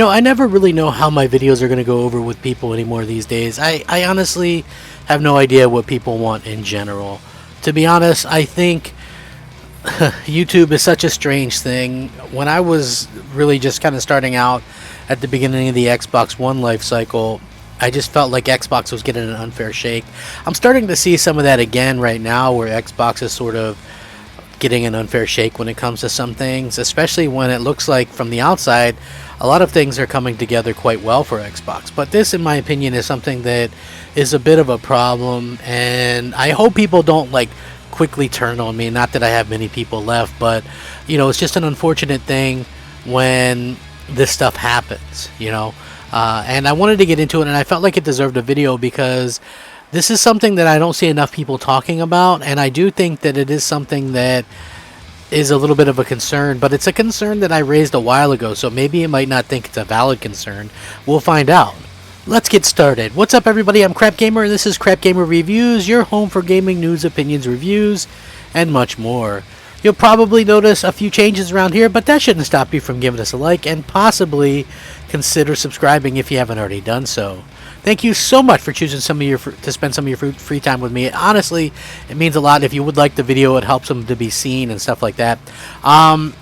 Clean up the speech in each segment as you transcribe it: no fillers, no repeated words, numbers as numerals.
I never really know how my videos are going to go over with people anymore these days. I honestly have no idea what people want in general. To be honest, I think YouTube is such a strange thing. When I was really just kind of starting out at the beginning of the Xbox One life cycle, I just felt like Xbox was getting an unfair shake. I'm starting to see some of that again right now, where Xbox is sort of getting an unfair shake when it comes to some things, especially when it looks like from the outside a lot of things are coming together quite well for Xbox. But this, in my opinion, is something that is a bit of a problem, and I hope people don't quickly turn on me. Not that I have many people left, but it's just an unfortunate thing when this stuff happens, and I wanted to get into it, and I felt like it deserved a video because this is something that I don't see enough people talking about, and I do think that it is something that is a little bit of a concern, but it's a concern that I raised a while ago, so maybe you might not think it's a valid concern. We'll find out. Let's get started. What's up, everybody? I'm Crap Gamer, and this is Crap Gamer Reviews, your home for gaming news, opinions, reviews, and much more. You'll probably notice a few changes around here, but that shouldn't stop you from giving us a like and possibly consider subscribing if you haven't already done so. Thank you so much for choosing to spend some of your free time with me. Honestly, it means a lot. If you would like the video, it helps them to be seen and stuff like that.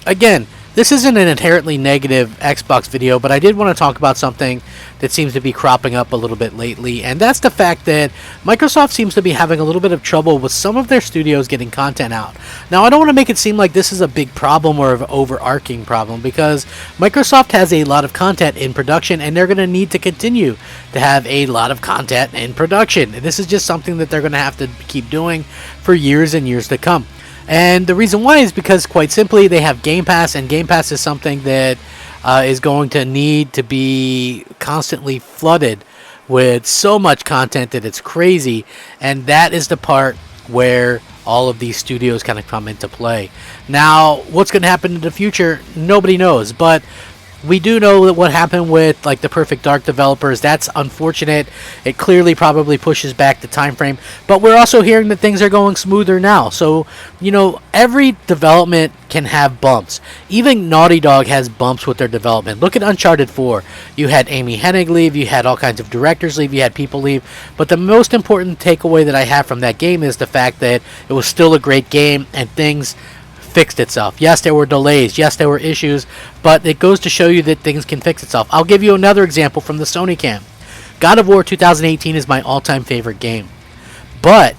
Again, this isn't an inherently negative Xbox video, but I did want to talk about something that seems to be cropping up a little bit lately, and that's the fact that Microsoft seems to be having a little bit of trouble with some of their studios getting content out. Now, I don't want to make it seem like this is a big problem or an overarching problem, because Microsoft has a lot of content in production, and they're going to need to continue to have a lot of content in production. This is just something that they're going to have to keep doing for years and years to come. And the reason why is because, quite simply, they have Game Pass, and Game Pass is something that is going to need to be constantly flooded with so much content that it's crazy, and that is the part where all of these studios kind of come into play. Now, what's going to happen in the future, nobody knows, but we do know that what happened with the Perfect Dark developers, that's unfortunate. It clearly probably pushes back the time frame, but we're also hearing that things are going smoother now. So, every development can have bumps. Even Naughty Dog has bumps with their development. Look at Uncharted 4. You had Amy Hennig leave, you had all kinds of directors leave, you had people leave, but the most important takeaway that I have from that game is the fact that it was still a great game and things fixed itself. Yes, there were delays. Yes, there were issues, but it goes to show you that things can fix itself. I'll give you another example from the Sony camp. God of War 2018 is my all-time favorite game, but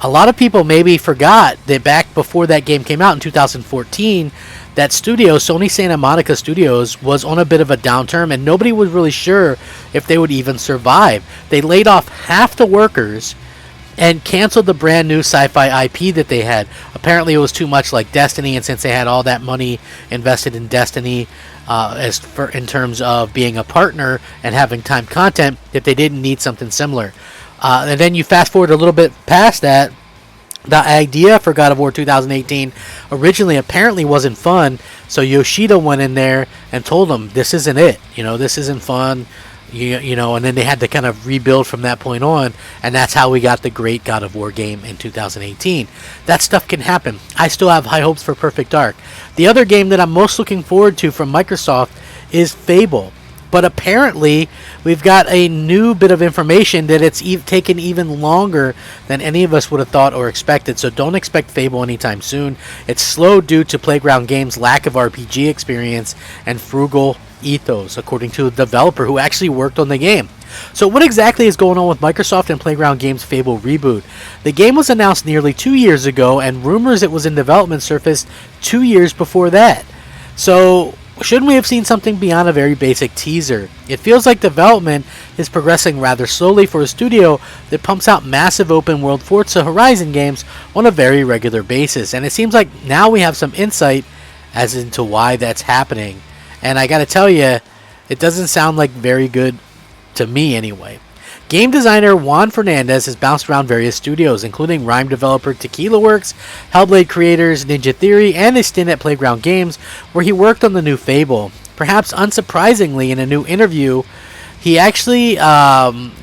a lot of people maybe forgot that back before that game came out in 2014, that studio, Sony Santa Monica Studios, was on a bit of a downturn, and nobody was really sure if they would even survive. They laid off half the workers and canceled the brand new sci-fi IP that they had. Apparently it was too much like Destiny, and since they had all that money invested in Destiny in terms of being a partner and having timed content, that they didn't need something similar. And then you fast forward a little bit past that, the idea for God of War 2018 originally apparently wasn't fun, so Yoshida went in there and told them, this isn't it, this isn't fun. And then they had to kind of rebuild from that point on, and that's how we got the great God of War game in 2018. That stuff can happen. I still have high hopes for Perfect Dark. The other game that I'm most looking forward to from Microsoft is Fable, but apparently we've got a new bit of information that it's taken even longer than any of us would have thought or expected, so don't expect Fable anytime soon. It's slow due to Playground Games' lack of RPG experience and frugal ethos, according to the developer who actually worked on the game. So what exactly is going on with Microsoft and Playground Games' Fable reboot? The game was announced nearly 2 years ago, and rumors it was in development surfaced 2 years before that. So shouldn't we have seen something beyond a very basic teaser? It feels like development is progressing rather slowly for a studio that pumps out massive open world Forza Horizon games on a very regular basis, and it seems like now we have some insight as into why that's happening. And I gotta tell you, it doesn't sound like very good to me anyway. Game designer Juan Fernandez has bounced around various studios, including Rhyme developer Tequila Works, Hellblade creators Ninja Theory, and a stint at Playground Games, where he worked on the new Fable. Perhaps unsurprisingly, in a new interview, he actually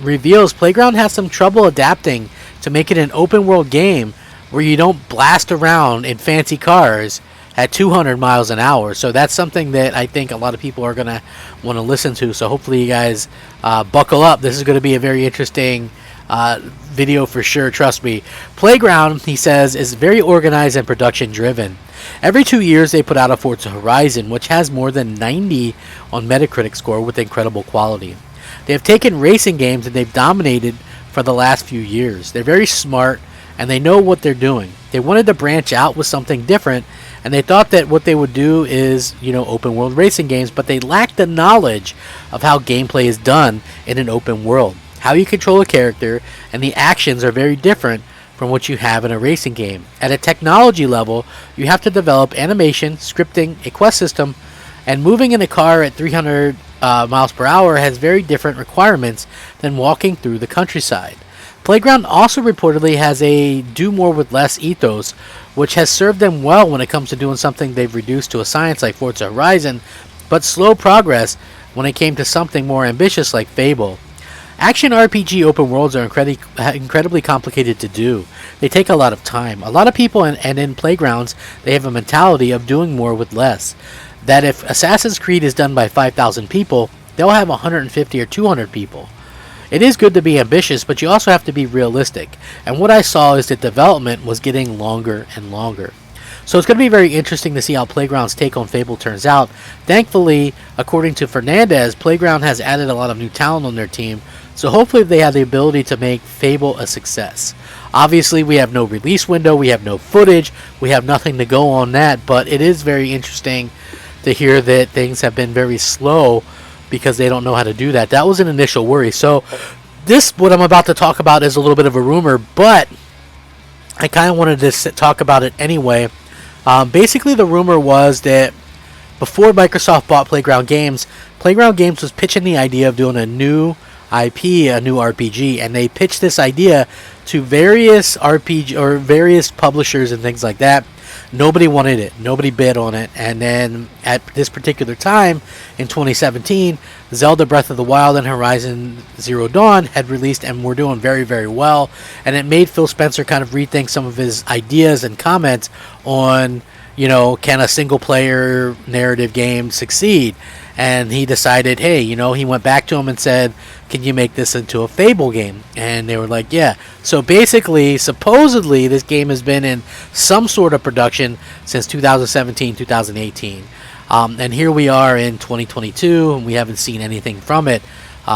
reveals Playground has some trouble adapting to make it an open world game where you don't blast around in fancy cars at 200 miles an hour. So that's something that I think a lot of people are going to want to listen to. So hopefully you guys buckle up. This is going to be a very interesting video for sure, trust me. Playground, he says, is very organized and production driven. Every 2 years they put out a Forza Horizon, which has more than 90 on Metacritic score with incredible quality. They have taken racing games and they've dominated for the last few years. They're very smart and they know what they're doing. They wanted to branch out with something different, and they thought that what they would do is, open world racing games, but they lacked the knowledge of how gameplay is done in an open world. How you control a character and the actions are very different from what you have in a racing game. At a technology level, you have to develop animation, scripting, a quest system, and moving in a car at 300 miles per hour has very different requirements than walking through the countryside. Playground also reportedly has a do more with less ethos, which has served them well when it comes to doing something they've reduced to a science like Forza Horizon, but slow progress when it came to something more ambitious like Fable. Action RPG open worlds are incredibly complicated to do. They take a lot of time. A lot of people, and in Playgrounds, they have a mentality of doing more with less. That if Assassin's Creed is done by 5,000 people, they'll have 150 or 200 people. It is good to be ambitious, but you also have to be realistic. And what I saw is that development was getting longer and longer. So it's going to be very interesting to see how Playground's take on Fable turns out. Thankfully, according to Fernandez, Playground has added a lot of new talent on their team, so hopefully they have the ability to make Fable a success. Obviously, we have no release window, we have no footage, we have nothing to go on that, but it is very interesting to hear that things have been very slow because they don't know how to do that. That was an initial worry. So what I'm about to talk about is a little bit of a rumor, but I kind of wanted to talk about it anyway. Basically, the rumor was that before Microsoft bought Playground Games was pitching the idea of doing a new IP, a new RPG, and they pitched this idea to various RPG or various publishers and things like that. Nobody wanted it. Nobody bid on it. And then at this particular time in 2017, Zelda Breath of the Wild and Horizon Zero Dawn had released and were doing very, very well. And it made Phil Spencer kind of rethink some of his ideas and comments on, can a single player narrative game succeed? And he decided, hey, he went back to him and said, can you make this into a Fable game? And they were like, yeah. So basically, supposedly, this game has been in some sort of production since 2017, 2018. And here we are in 2022, and we haven't seen anything from it.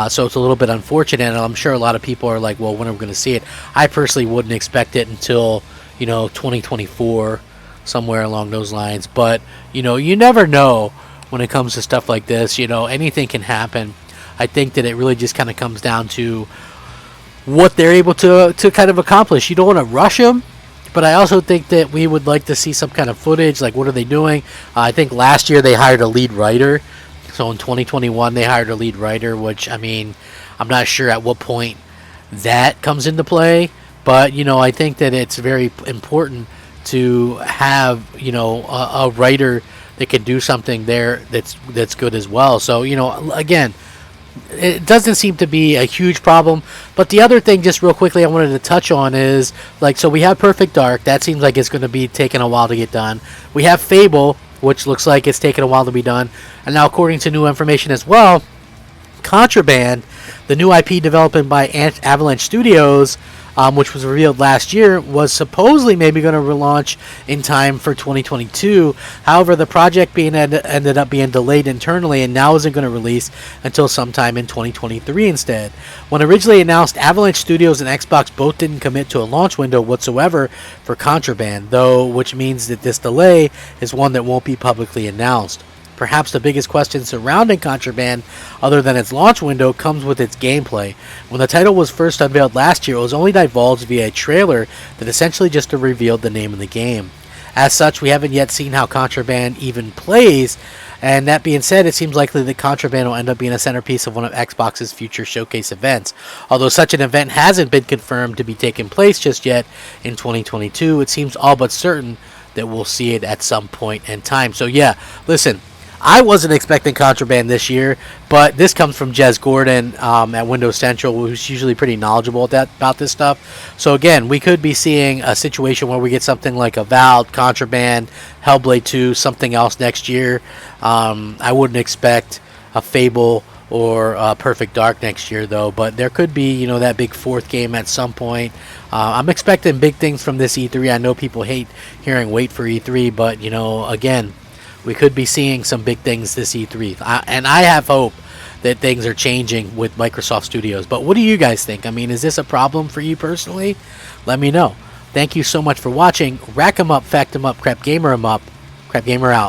So it's a little bit unfortunate, and I'm sure a lot of people are like, well, when are we going to see it? I personally wouldn't expect it until, 2024, somewhere along those lines. But, you never know when it comes to stuff like this. Anything can happen. I think that it really just kind of comes down to what they're able to kind of accomplish. You don't want to rush them, but I also think that we would like to see some kind of footage, like what are they doing? I think last year they hired a lead writer. So in 2021 they hired a lead writer, which, I'm not sure at what point that comes into play. But, I think that it's very important to have, a writer that can do something there that's good as well. So, again, it doesn't seem to be a huge problem. But the other thing, just real quickly, I wanted to touch on is, so we have Perfect Dark. That seems like it's going to be taking a while to get done. We have Fable, which looks like it's taking a while to be done. And now, according to new information as well, Contraband, the new IP developed by Avalanche Studios, which was revealed last year, was supposedly maybe going to relaunch in time for 2022. However, the project ended up being delayed internally and now isn't going to release until sometime in 2023 instead. When originally announced, Avalanche Studios and Xbox both didn't commit to a launch window whatsoever for Contraband, though, which means that this delay is one that won't be publicly announced. Perhaps the biggest question surrounding Contraband, other than its launch window, comes with its gameplay. When the title was first unveiled last year, it was only divulged via a trailer that essentially just revealed the name of the game. As such, we haven't yet seen how Contraband even plays, and that being said, it seems likely that Contraband will end up being a centerpiece of one of Xbox's future showcase events. Although such an event hasn't been confirmed to be taking place just yet in 2022, it seems all but certain that we'll see it at some point in time. So yeah, listen, I wasn't expecting Contraband this year, but this comes from Jez Gordon at Windows Central, who's usually pretty knowledgeable about this stuff. So again, we could be seeing a situation where we get something like Avowed, Contraband, Hellblade 2, something else next year. I wouldn't expect a Fable or Perfect Dark next year, though. But there could be, that big fourth game at some point. I'm expecting big things from this E3. I know people hate hearing wait for E3, but, again, we could be seeing some big things this E3. And I have hope that things are changing with Microsoft Studios. But what do you guys think? I mean, is this a problem for you personally? Let me know. Thank you so much for watching. Rack 'em up, fact 'em up, crap gamer 'em up. Crap gamer out.